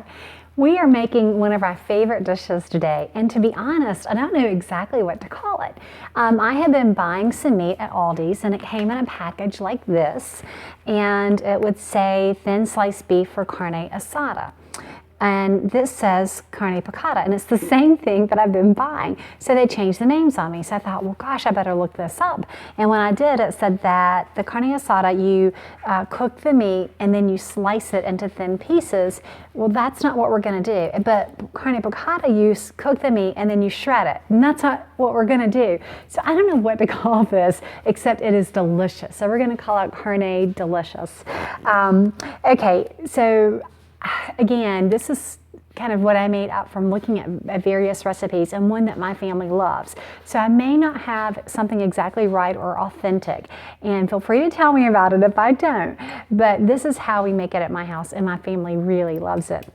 Hi. We are making one of our favorite dishes today, and to be honest, I don't know exactly what to call it. I have been buying some meat at Aldi's, and it came in a package like this, and it would say thin sliced beef for carne asada. And this says carne piccata, and it's the same thing that I've been buying. So they changed the names on me. So I thought, well, gosh, I better look this up. And when I did, it said that the carne asada, you cook the meat and then you slice it into thin pieces. Well, that's not what we're going to do. But carne piccata, you cook the meat and then you shred it. And that's not what we're going to do. So I don't know what to call this, except it is delicious. So we're going to call it carne delicious. Okay, so again, this is kind of what I made up from looking at various recipes, and one that my family loves. So I may not have something exactly right or authentic, and feel free to tell me about it if I don't. But this is how we make it at my house, and my family really loves it.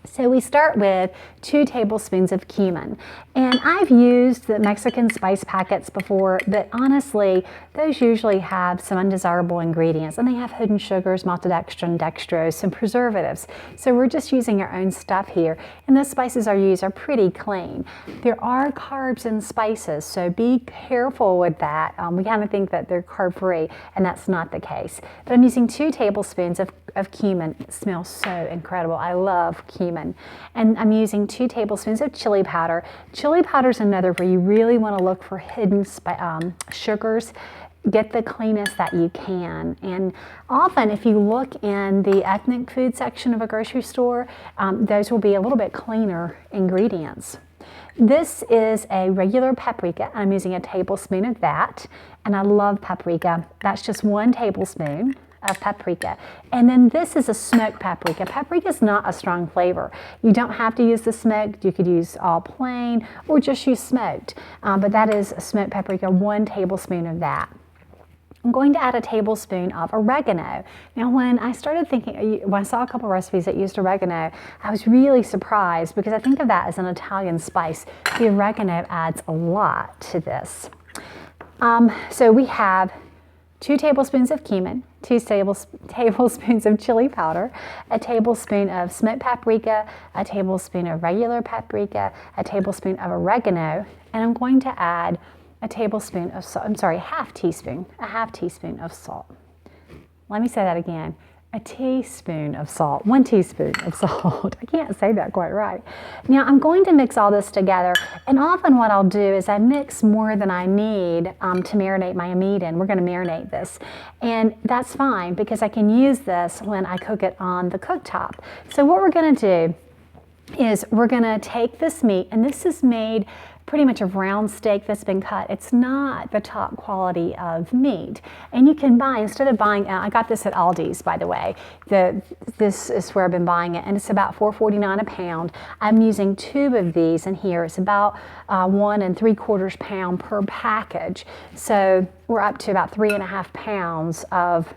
So we start with 2 tablespoons of cumin. And I've used the Mexican spice packets before, but honestly, those usually have some undesirable ingredients, and they have hidden sugars, maltodextrin, dextrose, some preservatives. So we're just using our own stuff here, and the spices I use are pretty clean. There are carbs in spices, so be careful with that. We kind of think that they're carb-free, and that's not the case. But I'm using 2 tablespoons of cumin. It smells so incredible. I love cumin. And I'm using 2 tablespoons of chili powder. Chili powder is another where you really want to look for hidden sugars. Get the cleanest that you can. And often if you look in the ethnic food section of a grocery store, those will be a little bit cleaner ingredients. This is a regular paprika. I'm using a tablespoon of that, and I love paprika. That's just 1 tablespoon of paprika. And then this is a smoked paprika. Paprika is not a strong flavor. You don't have to use the smoked. You could use all plain or just use smoked. But that is a smoked paprika, 1 tablespoon of that. I'm going to add a tablespoon of oregano. Now, when I started thinking, when I saw a couple recipes that used oregano, I was really surprised because I think of that as an Italian spice. The oregano adds a lot to this. So we have 2 tablespoons of cumin, 2 tablespoons of chili powder, a tablespoon of smoked paprika, a tablespoon of regular paprika, a tablespoon of oregano, and I'm going to add a tablespoon of salt. I'm sorry, a half teaspoon of salt. Let me say that again. A teaspoon of salt, 1 teaspoon of salt. I can't say that quite right. Now I'm going to mix all this together, and often what I'll do is I mix more than I need to marinate my meat in. We're going to marinate this, and that's fine because I can use this when I cook it on the cooktop. So what we're going to do is we're going to take this meat, and this is made pretty much a round steak that's been cut. It's not the top quality of meat. And you can buy, instead of buying, I got this at Aldi's, by the way. This is where I've been buying it, and it's about $4.49 a pound. I'm using 2 of these in here. It's about 1 3/4 pound per package. So we're up to about 3.5 pounds of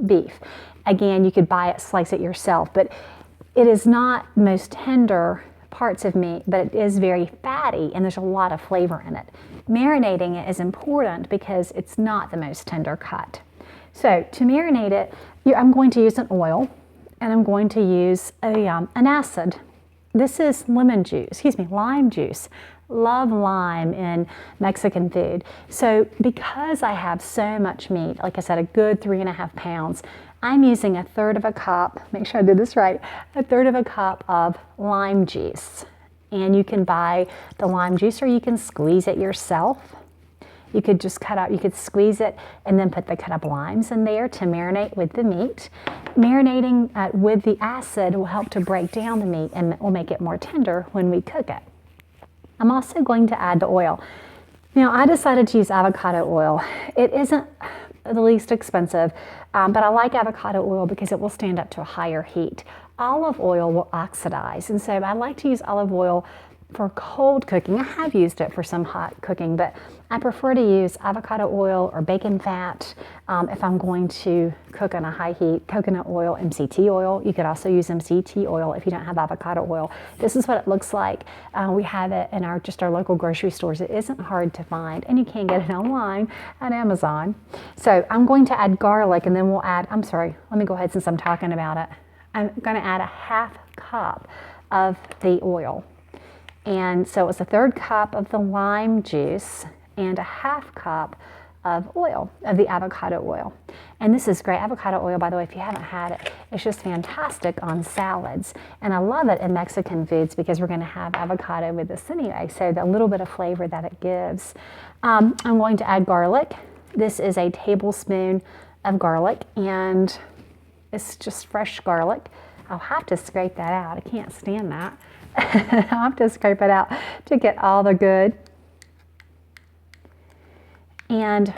beef. Again, you could buy it, slice it yourself, but it is not the most tender parts of meat, but it is very fatty and there's a lot of flavor in it. Marinating it is important because it's not the most tender cut. So to marinate it, I'm going to use an oil, and I'm going to use an acid. This is lime juice. Love lime in Mexican food. So because I have so much meat, like I said, a good 3.5 pounds, I'm using 1/3 cup, make sure I did this right, 1/3 cup of lime juice. And you can buy the lime juice or you can squeeze it yourself. You could just you could squeeze it and then put the cut up limes in there to marinate with the meat. Marinating with the acid will help to break down the meat and will make it more tender when we cook it. I'm also going to add the oil. Now, I decided to use avocado oil. It isn't the least expensive, but I like avocado oil because it will stand up to a higher heat. Olive oil will oxidize, and so I like to use olive oil for cold cooking. I have used it for some hot cooking, but I prefer to use avocado oil or bacon fat if I'm going to cook on a high heat. Coconut oil, MCT oil. You could also use MCT oil if you don't have avocado oil. This is what it looks like. We have it in our local grocery stores. It isn't hard to find, and you can get it online at Amazon. So I'm going to add garlic, and then we'll add, I'm sorry, let me go ahead since I'm talking about it. I'm going to add a half cup of the oil. And so it's a third cup of the lime juice and a half cup of oil, of the avocado oil. And this is great. Avocado oil, by the way, if you haven't had it, it's just fantastic on salads. And I love it in Mexican foods because we're going to have avocado with this anyway, so the little bit of flavor that it gives. I'm going to add garlic. This is a tablespoon of garlic, and it's just fresh garlic. I'll have to scrape that out. I can't stand that. I'll have to scrape it out to get all the good. And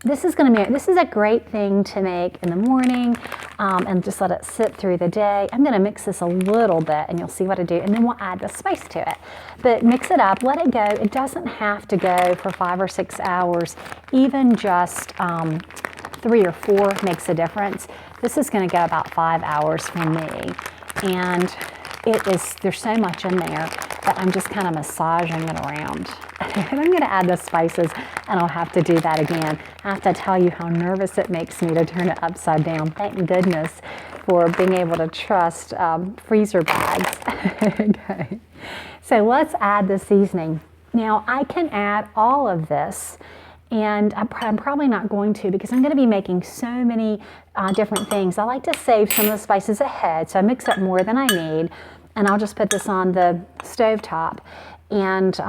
this is a great thing to make in the morning and just let it sit through the day. I'm going to mix this a little bit and you'll see what I do, and then we'll add the spice to it. But mix it up, let it go. It doesn't have to go for 5 or 6 hours. Even just 3 or 4 makes a difference. This is going to go about 5 hours for me. And there's so much in there that I'm just kind of massaging it around. And I'm going to add the spices, and I'll have to do that again. I have to tell you how nervous it makes me to turn it upside down. Thank goodness for being able to trust freezer bags. Okay. So let's add the seasoning. Now I can add all of this, and I'm probably not going to because I'm going to be making so many different things. I like to save some of the spices ahead, so I mix up more than I need, and I'll just put this on the stove top and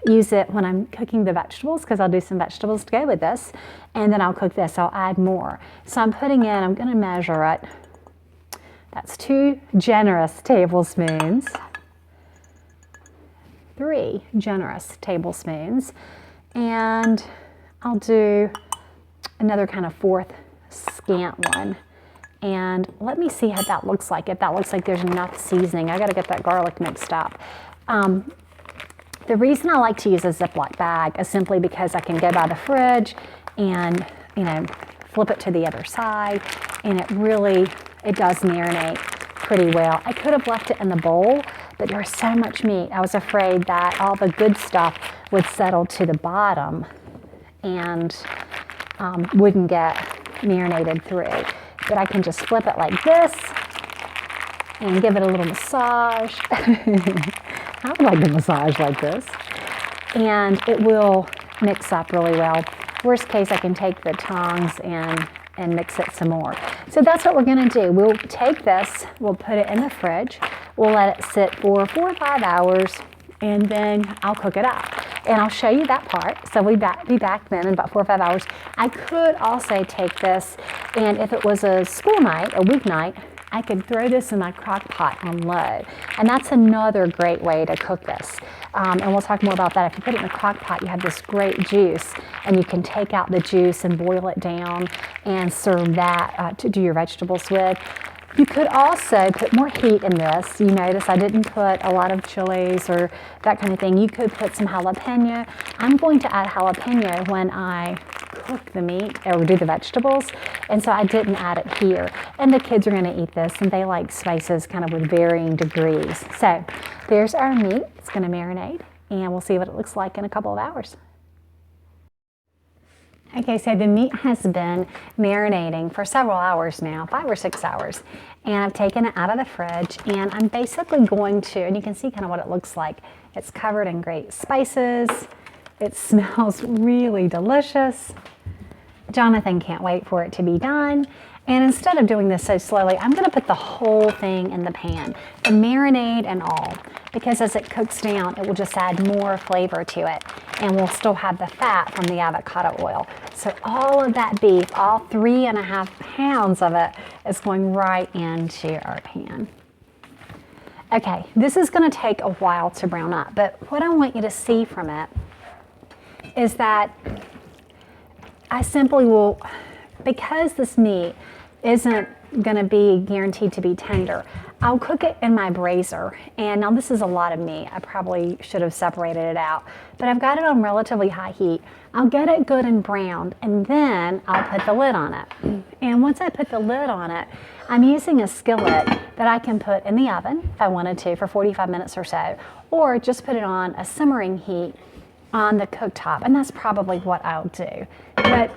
use it when I'm cooking the vegetables, because I'll do some vegetables to go with this, and then I'll cook this. I'll add more. So I'm going to measure it. That's 2 generous tablespoons, 3 generous tablespoons, and I'll do another kind of 4th scant one. And let me see how that looks like. If that looks like there's enough seasoning, I got to get that garlic mixed up. The reason I like to use a Ziploc bag is simply because I can go by the fridge and, flip it to the other side, and it does marinate pretty well. I could have left it in the bowl, but there was so much meat. I was afraid that all the good stuff would settle to the bottom and wouldn't get marinated through. But I can just flip it like this and give it a little massage. I would like a massage like this. And it will mix up really well. Worst case, I can take the tongs and mix it some more. So that's what we're going to do. We'll take this, we'll put it in the fridge, we'll let it sit for 4 or 5 hours, and then I'll cook it up. And I'll show you that part. So we'll be back then in about 4 or 5 hours. I could also take this, and if it was a school night, a weeknight, I could throw this in my crock pot on low. And that's another great way to cook this. And we'll talk more about that. If you put it in a crock pot, you have this great juice, and you can take out the juice and boil it down and serve that to do your vegetables with. You could also put more heat in this. You notice I didn't put a lot of chilies or that kind of thing. You could put some jalapeno. I'm going to add jalapeno when I cook the meat or do the vegetables, and so I didn't add it here. And the kids are going to eat this, and they like spices kind of with varying degrees. So there's our meat. It's going to marinate, and we'll see what it looks like in a couple of hours. Okay, so the meat has been marinating for several hours now, 5 or 6 hours, and I've taken it out of the fridge, and I'm basically going to, and you can see kind of what it looks like. It's covered in great spices. It smells really delicious. Jonathan can't wait for it to be done. And instead of doing this so slowly, I'm going to put the whole thing in the pan, the marinade and all, because as it cooks down, it will just add more flavor to it, and we'll still have the fat from the avocado oil. So all of that beef, all 3.5 pounds of it, is going right into our pan. Okay, this is going to take a while to brown up, but what I want you to see from it is that I simply will, because this meat isn't going to be guaranteed to be tender, I'll cook it in my braiser. And now this is a lot of meat. I probably should have separated it out, but I've got it on relatively high heat. I'll get it good and browned, and then I'll put the lid on it. And once I put the lid on it, I'm using a skillet that I can put in the oven if I wanted to for 45 minutes or so, or just put it on a simmering heat on the cooktop, and that's probably what I'll do. But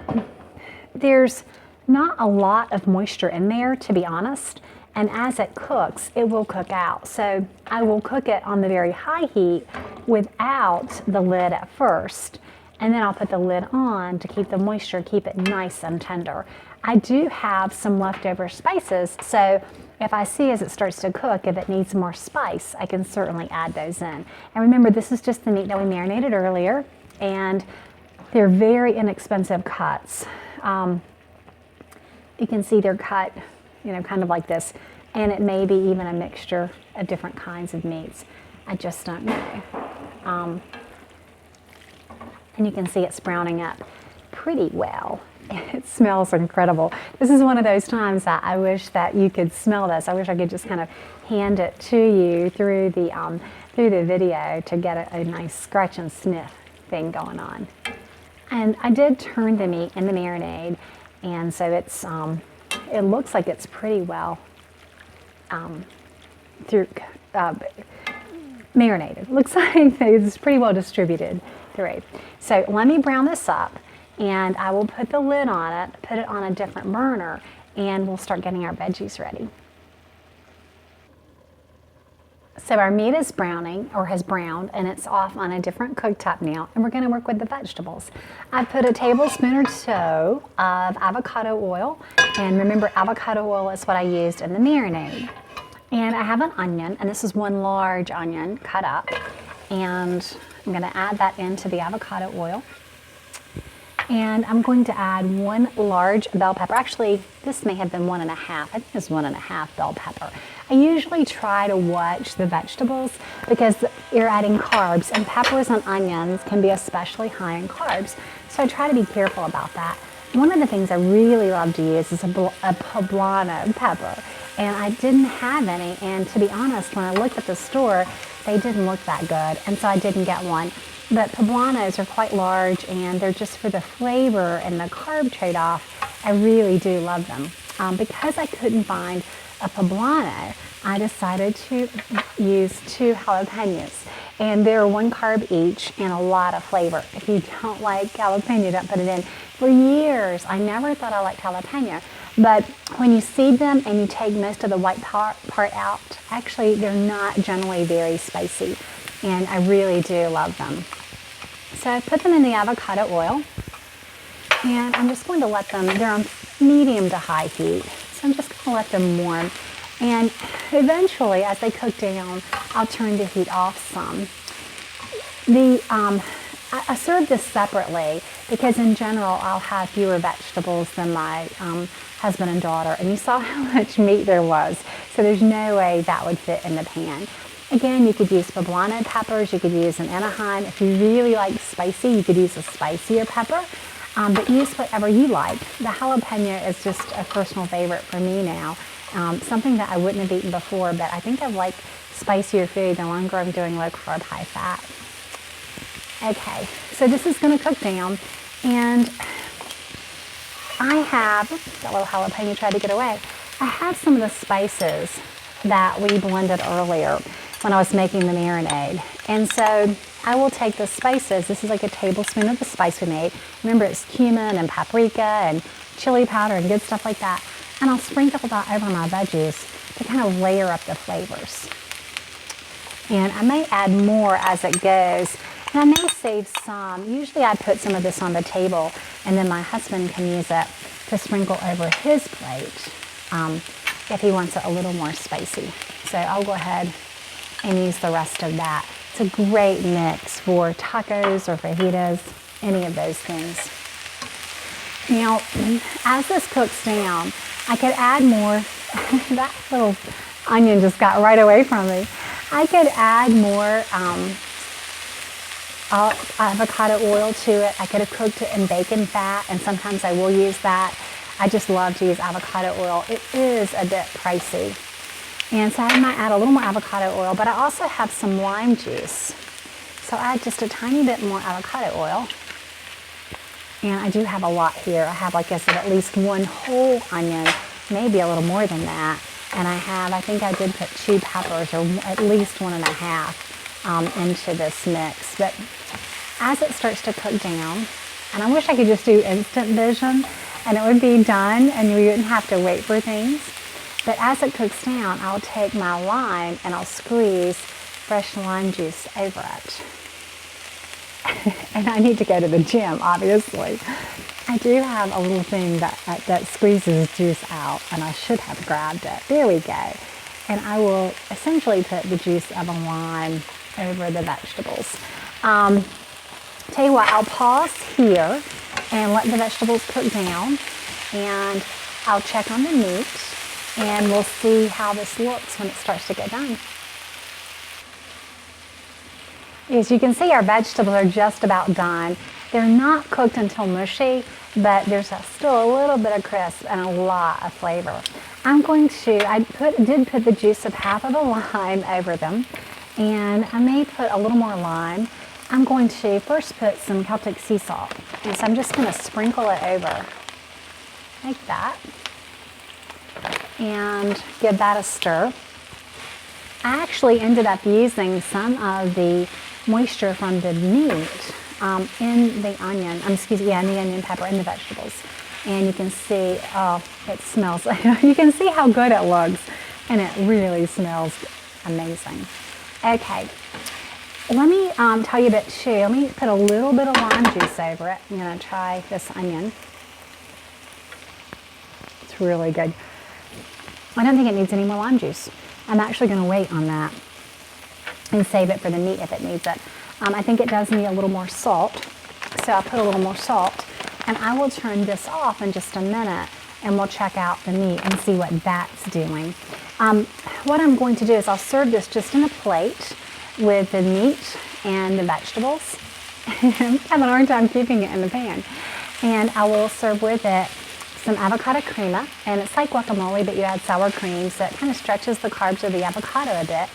there's not a lot of moisture in there, to be honest, And as it cooks, it will cook out. So I will cook it on the very high heat without the lid at first. And then I'll put the lid on to keep the moisture, keep it nice and tender. I do have some leftover spices, so if I see as it starts to cook, if it needs more spice, I can certainly add those in. And remember, this is just the meat that we marinated earlier, and they're very inexpensive cuts. You can see they're cut, kind of like this, and it may be even a mixture of different kinds of meats. I just don't know. And you can see it's browning up pretty well. It smells incredible. This is one of those times that I wish that you could smell this. I wish I could just kind of hand it to you through the video to get a nice scratch and sniff thing going on. And I did turn the meat in the marinade, and so it looks like it's pretty well marinated. Looks like it's pretty well distributed through. So let me brown this up, and I will put the lid on it, put it on a different burner, and we'll start getting our veggies ready. So our meat is browning, or has browned, and it's off on a different cooktop now, and we're going to work with the vegetables. I put a tablespoon or so of avocado oil, and remember, avocado oil is what I used in the marinade. And I have an onion, and this is one large onion cut up, and I'm going to add that into the avocado oil. And I'm going to add one large bell pepper. Actually, this may have been 1.5. I think it's 1.5 bell pepper. I usually try to watch the vegetables because you're adding carbs, and peppers and onions can be especially high in carbs. So I try to be careful about that. One of the things I really love to use is a poblano pepper, and I didn't have any, and to be honest, when I looked at the store, they didn't look that good, and so I didn't get one. But poblanos are quite large, and they're just for the flavor and the carb trade-off. I really do love them. Because I couldn't find a poblano, I decided to use 2 jalapenos. And they're 1 carb each and a lot of flavor. If you don't like jalapeno, don't put it in. For years, I never thought I liked jalapeno. But when you seed them and you take most of the white part out, actually they're not generally very spicy. And I really do love them. So I put them in the avocado oil, and I'm just going to let them, they're on medium to high heat, so I'm just going to let them warm. And eventually, as they cook down, I'll turn the heat off some. I serve this separately because in general, I'll have fewer vegetables than my husband and daughter, and you saw how much meat there was, so there's no way that would fit in the pan. Again, you could use poblano peppers, you could use an Anaheim. If you really like spicy, you could use a spicier pepper, but use whatever you like. The jalapeno is just a personal favorite for me now. Something that I wouldn't have eaten before, but I think I like spicier food the longer I'm doing low carb, high fat. Okay, so this is gonna cook down, and I have, that little jalapeno tried to get away. I have some of the spices that we blended earlier when I was making the marinade. And so I will take the spices. This is like a tablespoon of the spice we made. Remember, it's cumin and paprika and chili powder and good stuff like that. And I'll sprinkle that over my veggies to kind of layer up the flavors. And I may add more as it goes. And I may save some. Usually I put some of this on the table, and then my husband can use it to sprinkle over his plate if he wants it a little more spicy. So I'll go ahead and use the rest of that. It's a great mix for tacos or fajitas, any of those things. Now, as this cooks down, I could add more. That little onion just got right away from me. I could add more avocado oil to it. I could have cooked it in bacon fat, and sometimes I will use that. I just love to use avocado oil. It is a bit pricey. And so I might add a little more avocado oil, but I also have some lime juice. So I add just a tiny bit more avocado oil. And I do have a lot here. I have, like I said, at least 1 whole onion, maybe a little more than that. And I think I did put 2 peppers, or at least 1.5 into this mix. But as it starts to cook down, and I wish I could just do instant vision and it would be done and you wouldn't have to wait for things. But as it cooks down, I'll take my lime and I'll squeeze fresh lime juice over it. And I need to go to the gym, obviously. I do have a little thing that squeezes juice out, and I should have grabbed it. There we go. And I will essentially put the juice of a lime over the vegetables. Tell you what, I'll pause here and let the vegetables cook down, and I'll check on the meat, and we'll see how this looks when it starts to get done. As you can see, our vegetables are just about done. They're not cooked until mushy, but there's still a little bit of crisp and a lot of flavor. I did put the juice of half of a lime over them, and I may put a little more lime. I'm going to first put some Celtic sea salt, and so I'm just going to sprinkle it over like that and give that a stir. I actually ended up using some of the moisture from the meat in the onion, in the onion pepper in the vegetables. And you can see, oh, it smells, you can see how good it looks, and it really smells amazing. Okay, let me tell you a bit too. Let me put a little bit of lime juice over it. I'm gonna try this onion. It's really good. I don't think it needs any more lime juice. I'm actually gonna wait on that and save it for the meat if it needs it. I think it does need a little more salt, so I'll put a little more salt, and I will turn this off in just a minute, and we'll check out the meat and see what that's doing. What I'm going to do is I'll serve this just in a plate with the meat and the vegetables. I'm having a hard time keeping it in the pan. And I will serve with it some avocado crema, and it's like guacamole, but you add sour cream, so it kind of stretches the carbs of the avocado a bit.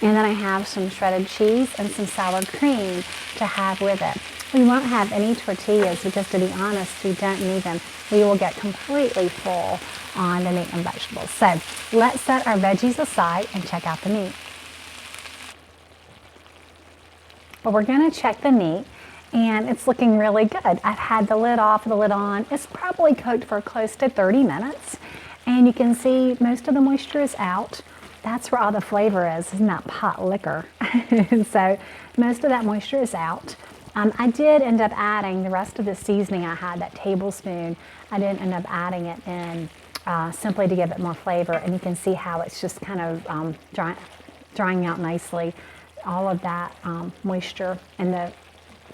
And then I have some shredded cheese and some sour cream to have with it. We won't have any tortillas because, to be honest, we don't need them. We will get completely full on the meat and vegetables. So let's set our veggies aside and check out the meat. Well, we're going to check the meat, and it's looking really good. I've had the lid off, the lid on. It's probably cooked for close to 30 minutes, and you can see most of the moisture is out. That's where all the flavor is in that pot liquor. So most of that moisture is out. I did end up adding the rest of the seasoning I had, that tablespoon. I did end up adding it in simply to give it more flavor, and you can see how it's just kind of drying out nicely. All of that moisture and the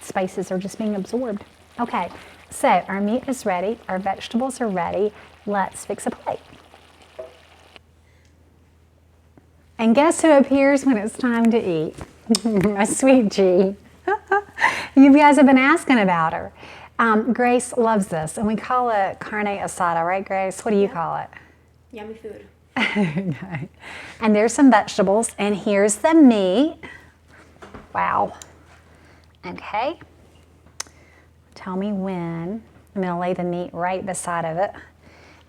spices are just being absorbed. Okay, so our meat is ready, our vegetables are ready. Let's fix a plate. And guess who appears when it's time to eat? My sweet G. You guys have been asking about her. Grace loves this, and we call it carne asada, right, Grace? What do you call it? Yummy food. Okay. And there's some vegetables, and here's the meat. Wow. Okay. Tell me when. I'm going to lay the meat right beside of it,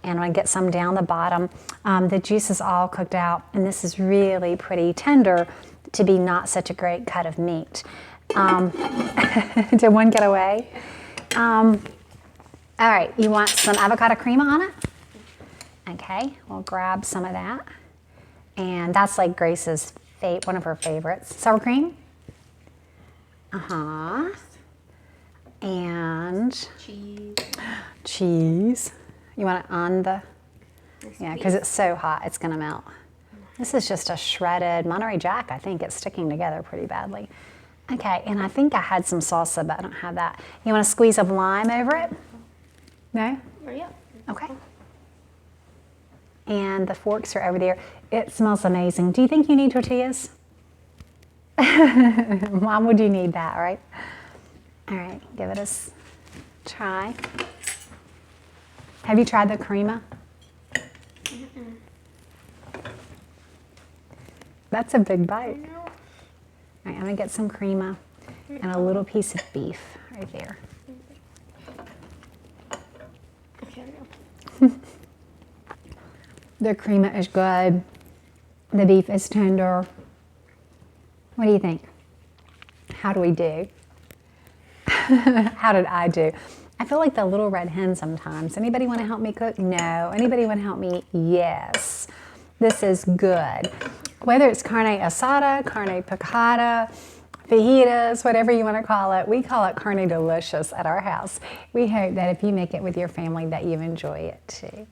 and I'm going to get some down the bottom. The juice is all cooked out, and this is really pretty tender to be not such a great cut of meat. Did one get away? All right, you want some avocado crema on it? Okay, we'll grab some of that. And that's like Grace's one of her favorites. Sour cream? Uh-huh. And cheese. You want it on the, yeah, because it's so hot, it's gonna melt. This is just a shredded Monterey Jack. I think it's sticking together pretty badly. Okay, and I think I had some salsa, but I don't have that. You want a squeeze of lime over it? No? Yeah. Okay. And the forks are over there. It smells amazing. Do you think you need tortillas? Mom, would you need that, right? All right, give it a try. Have you tried the crema? Mm-mm. That's a big bite. All right, I'm gonna get some crema and a little piece of beef right there. Okay, there we go. The crema is good. The beef is tender. What do you think? How do we do? How did I do? I feel like the little red hen sometimes. Anybody want to help me cook? No. Anybody want to help me? Yes. This is good. Whether it's carne asada, carne picada, fajitas, whatever you want to call it, we call it carne delicious at our house. We hope that if you make it with your family that you enjoy it too.